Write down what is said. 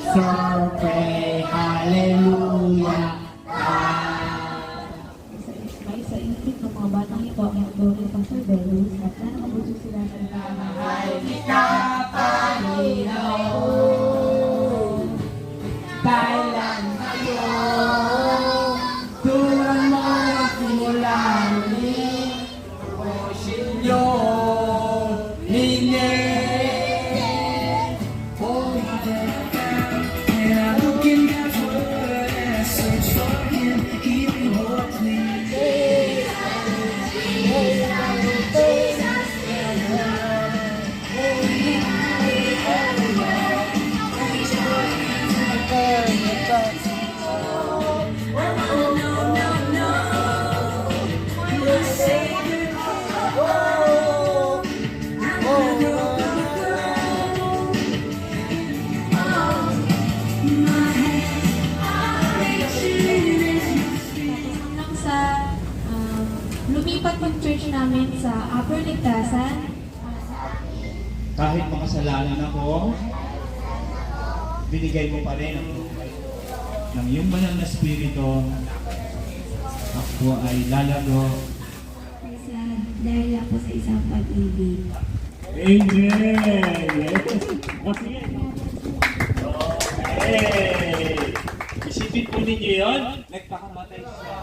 So pray, hallelujah. Sa input ng mga batang ito ang nagdori ng Pastor Belus at sana mabuti sila sa Mahal kita, Panginoon. Kailan kayo turan mo simula muli o silyo hindi. Oh, and I'm looking out for and I search for him, even hopeless. hanggang sa lumipat yung church namin sa Upper Ligtasan. Kahit makasalanan ako, binigay mo pa rin ang buhay ng iyong banal na spirito. Ako ay lalago. Dahil lang po sa isang pag-ibig. Amen! Yes! Okay. Okay! Isipin po ninyo yun, nagpakamatay siya.